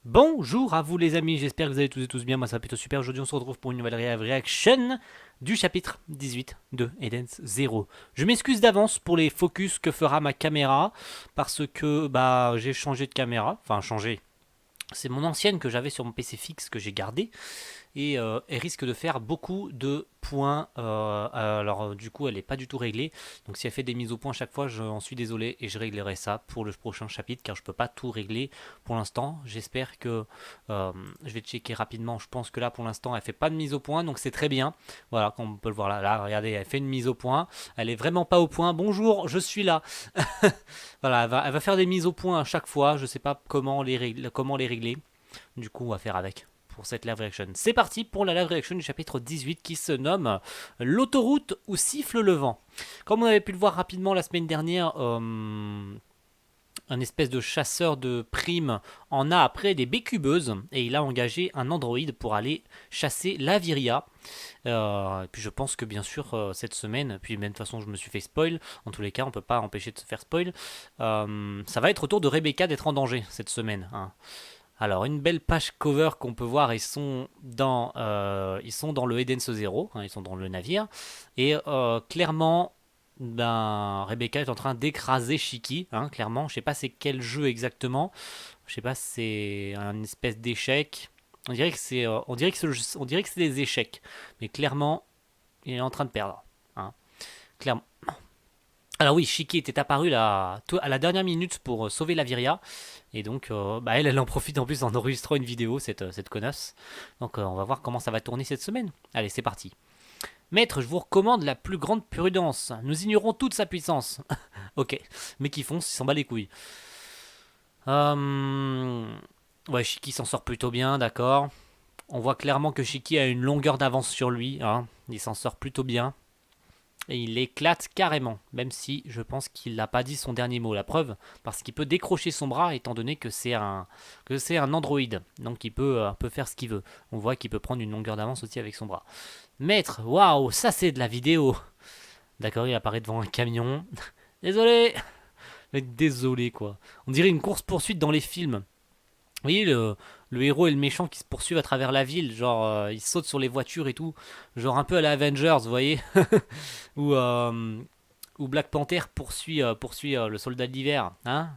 Bonjour à vous les amis, j'espère que vous allez tous et tous bien, moi ça va plutôt super. Aujourd'hui on se retrouve pour une nouvelle réaction du chapitre 18 de Eden's Zero. Je m'excuse d'avance pour les focus que fera ma caméra, parce que j'ai changé de caméra, enfin changé, c'est mon ancienne que j'avais sur mon PC fixe que j'ai gardée, et elle risque de faire beaucoup de points. Alors du coup elle n'est pas du tout réglée, donc si elle fait des mises au point chaque fois, j'en suis désolé et je réglerai ça pour le prochain chapitre car je peux pas tout régler pour l'instant. J'espère que je vais checker rapidement. Je pense que là pour l'instant elle fait pas de mise au point, donc c'est très bien. Voilà, comme on peut le voir là, regardez, elle fait une mise au point. Elle est vraiment pas au point. Bonjour, je suis là. Voilà, elle va faire des mises au point à chaque fois. Je sais pas comment les régler. Du coup, on va faire avec pour cette live reaction. C'est parti pour la live reaction du chapitre 18 qui se nomme L'autoroute où siffle le vent. Comme on avait pu le voir rapidement la semaine dernière, un espèce de chasseur de primes en a après des bécubeuses et il a engagé un androïde pour aller chasser la Viria. Et puis je pense que bien sûr cette semaine, puis même de toute façon je me suis fait spoil, en tous les cas on peut pas empêcher de se faire spoil, ça va être au tour de Rebecca d'être en danger cette semaine, hein. Alors, une belle page cover qu'on peut voir, ils sont dans le Edense Zero, hein, ils sont dans le navire. Et clairement, Rebecca est en train d'écraser Shiki, hein, clairement. Je sais pas c'est quel jeu exactement. Je sais pas si c'est un espèce d'échec. On dirait que c'est des échecs. Mais clairement, il est en train de perdre, hein. Clairement. Alors oui, Shiki était apparu là, à la dernière minute pour sauver la Viria. Et donc, elle en profite en plus en enregistrant une vidéo, cette connasse. Donc, on va voir comment ça va tourner cette semaine. Allez, c'est parti. Maître, je vous recommande la plus grande prudence. Nous ignorons toute sa puissance. Ok, mais qui fonce, il s'en bat les couilles. Euh... Ouais, Shiki s'en sort plutôt bien, d'accord. On voit clairement que Shiki a une longueur d'avance sur lui, hein. Il s'en sort plutôt bien. Et il éclate carrément, même si je pense qu'il n'a pas dit son dernier mot. La preuve, parce qu'il peut décrocher son bras étant donné que c'est un androïde, donc il peut faire ce qu'il veut. On voit qu'il peut prendre une longueur d'avance aussi avec son bras. Maître, waouh, ça c'est de la vidéo. D'accord, il apparaît devant un camion. Désolé, désolé quoi. On dirait une course poursuite dans les films. Vous voyez le héros et le méchant qui se poursuivent à travers la ville, genre ils sautent sur les voitures et tout, genre un peu à la Avengers, vous voyez, ou où Black Panther poursuit le soldat de l'hiver, hein.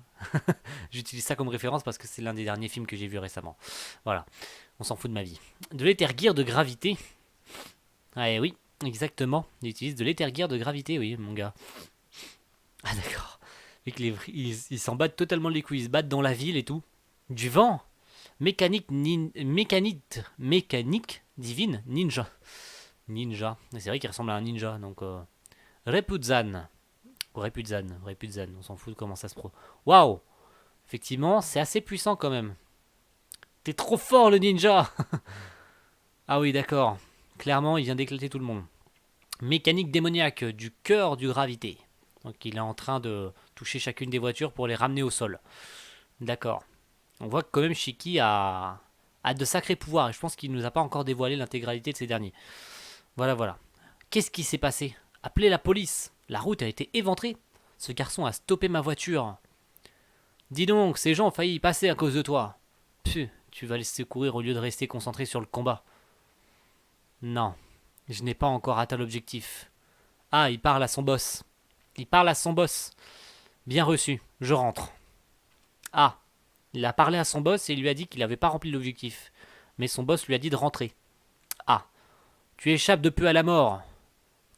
J'utilise ça comme référence parce que c'est l'un des derniers films que j'ai vu récemment. Voilà, on s'en fout de ma vie. De l'éther-gear de gravité. Ah oui, exactement. Il utilise de l'éther-gear de gravité, oui, mon gars. Ah d'accord. Et que ils s'en battent totalement les couilles, ils se battent dans la ville et tout. Du vent. Mécanique divine ninja. Ninja. C'est vrai qu'il ressemble à un ninja, donc Repuzan. Repuzan, on s'en fout de comment ça se pro. Waouh. Effectivement, c'est assez puissant quand même. T'es trop fort le ninja. Ah oui, d'accord. Clairement, il vient d'éclater tout le monde. Mécanique démoniaque du cœur du gravité. Donc il est en train de toucher chacune des voitures pour les ramener au sol. D'accord. On voit que quand même Shiki a de sacrés pouvoirs et je pense qu'il ne nous a pas encore dévoilé l'intégralité de ces derniers. Voilà, voilà. Qu'est-ce qui s'est passé? Appelez la police. La route a été éventrée. Ce garçon a stoppé ma voiture. Dis donc, ces gens ont failli y passer à cause de toi. Puh, tu vas les secourir au lieu de rester concentré sur le combat. Non, je n'ai pas encore atteint l'objectif. Ah, il parle à son boss. Il parle à son boss. Bien reçu, je rentre. Ah, il a parlé à son boss et il lui a dit qu'il n'avait pas rempli l'objectif. Mais son boss lui a dit de rentrer. Ah, tu échappes de peu à la mort.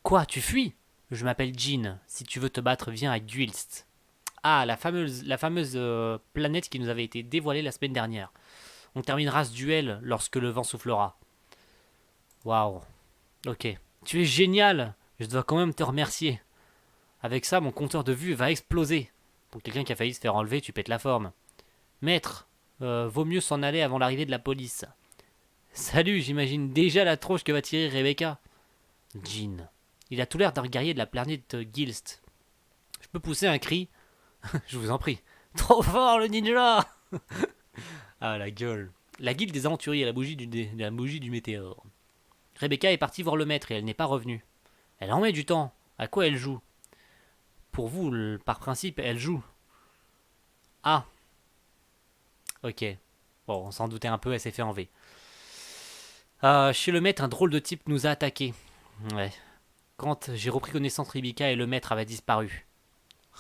Quoi, tu fuis? Je m'appelle Jean. Si tu veux te battre, viens à Guilst. Ah, la fameuse planète qui nous avait été dévoilée la semaine dernière. On terminera ce duel lorsque le vent soufflera. Waouh. Ok. Tu es génial. Je dois quand même te remercier. Avec ça, mon compteur de vue va exploser. Pour quelqu'un qui a failli se faire enlever, tu pètes la forme. Maître, vaut mieux s'en aller avant l'arrivée de la police. Salut, j'imagine déjà la tronche que va tirer Rebecca. Jean. Il a tout l'air d'un guerrier de la planète Gilst. Je peux pousser un cri? Je vous en prie. Trop fort le ninja. Ah la gueule. La guilde des aventuriers, la bougie du météore. Rebecca est partie voir le maître et elle n'est pas revenue. Elle en met du temps. À quoi elle joue? Pour vous, par principe, elle joue. Ah, ok. Bon, on s'en doutait un peu, elle s'est fait enlever. Chez le maître, un drôle de type nous a attaqués. Ouais. Quand j'ai repris connaissance, Rebecca et le maître avaient disparu.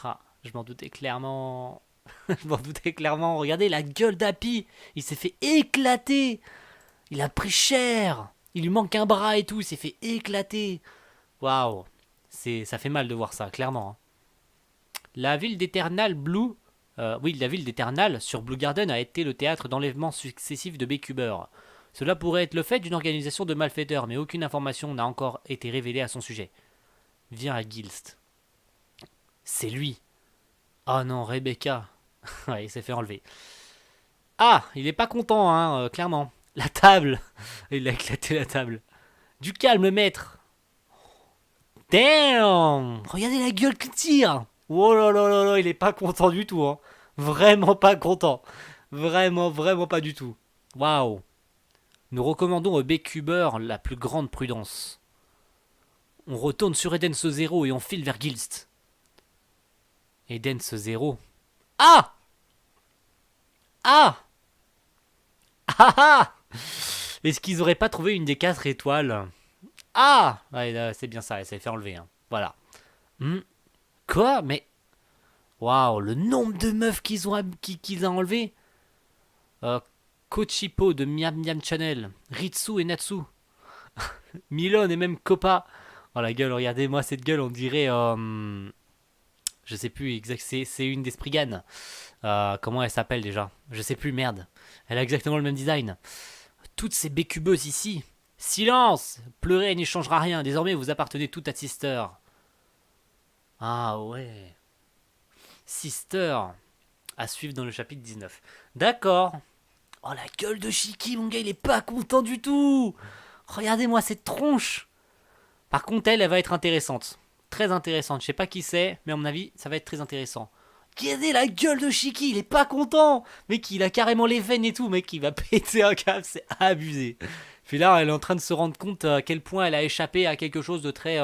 Ah, je m'en doutais clairement. Je m'en doutais clairement. Regardez la gueule d'Happy. Il s'est fait éclater. Il a pris cher. Il lui manque un bras et tout. Il s'est fait éclater. Waouh. Ça fait mal de voir ça, clairement. Hein. La ville d'Eternal Blue. Oui, la ville d'Eternal sur Blue Garden a été le théâtre d'enlèvements successifs de Beekeeper. Cela pourrait être le fait d'une organisation de malfaiteurs, mais aucune information n'a encore été révélée à son sujet. Viens à Gilst. C'est lui. Oh non, Rebecca. Ouais, il s'est fait enlever. Ah, il est pas content, hein, clairement. La table. Il a éclaté la table. Du calme, maître. Damn. Regardez la gueule qu'il tire. Oh là là là là, il est pas content du tout, hein. Vraiment pas content. Vraiment, vraiment pas du tout. Waouh. Nous recommandons au Beekeeper la plus grande prudence. On retourne sur Edense Zero et on file vers Gilst. Edense Zero. Ah. Ah. Ah ah. Est-ce qu'ils auraient pas trouvé une des 4 étoiles? Ah. Ouais, c'est bien ça, elle s'est fait enlever. Hein. Voilà. Hmm. Quoi? Mais... Waouh, le nombre de meufs qu'ils ont enlevé. Euh, Kochipo de Miam Miam Channel, Ritsu et Natsu, Milon et même Kopa. Oh la gueule, regardez-moi cette gueule, on dirait... je sais plus exact, c'est une des Spriggan. Comment elle s'appelle déjà? Je sais plus, merde. Elle a exactement le même design. Toutes ces bécubeuses ici. Silence! Pleurer n'y changera rien, désormais vous appartenez toutes à Sister. Ah ouais. Sister. À suivre dans le chapitre 19. D'accord. Oh la gueule de Shiki, mon gars, il est pas content du tout. Regardez-moi cette tronche. Par contre, elle va être intéressante. Très intéressante. Je sais pas qui c'est, mais à mon avis, ça va être très intéressant. Regardez la gueule de Shiki, il est pas content. Mec, il a carrément les veines et tout, mec, il va péter un câble, c'est abusé. Puis là, elle est en train de se rendre compte à quel point elle a échappé à quelque chose de très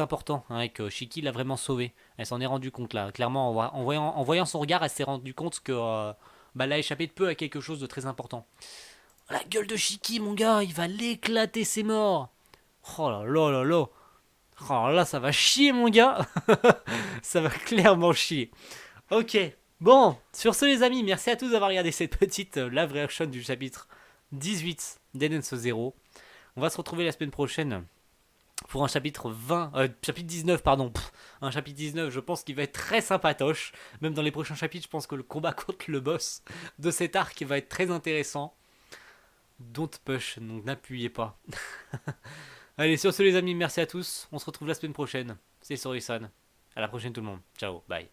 important, hein, et que Shiki l'a vraiment sauvé. Elle s'en est rendue compte là. Clairement, en voyant son regard, elle s'est rendue compte que elle a échappé de peu à quelque chose de très important. La gueule de Shiki, mon gars, il va l'éclater, c'est mort. Oh là là là là. Oh là, ça va chier, mon gars. Ça va clairement chier. Ok. Bon, sur ce, les amis, merci à tous d'avoir regardé cette petite live reaction du chapitre 18 d'Edense Zero. On va se retrouver la semaine prochaine pour un chapitre 20, chapitre 19, pardon. Un chapitre 19, je pense qu'il va être très sympatoche. Même dans les prochains chapitres, je pense que le combat contre le boss de cet arc va être très intéressant. Don't push, donc n'appuyez pas. Allez, sur ce les amis, merci à tous. On se retrouve la semaine prochaine. C'est Sorisan. À la prochaine tout le monde. Ciao, bye.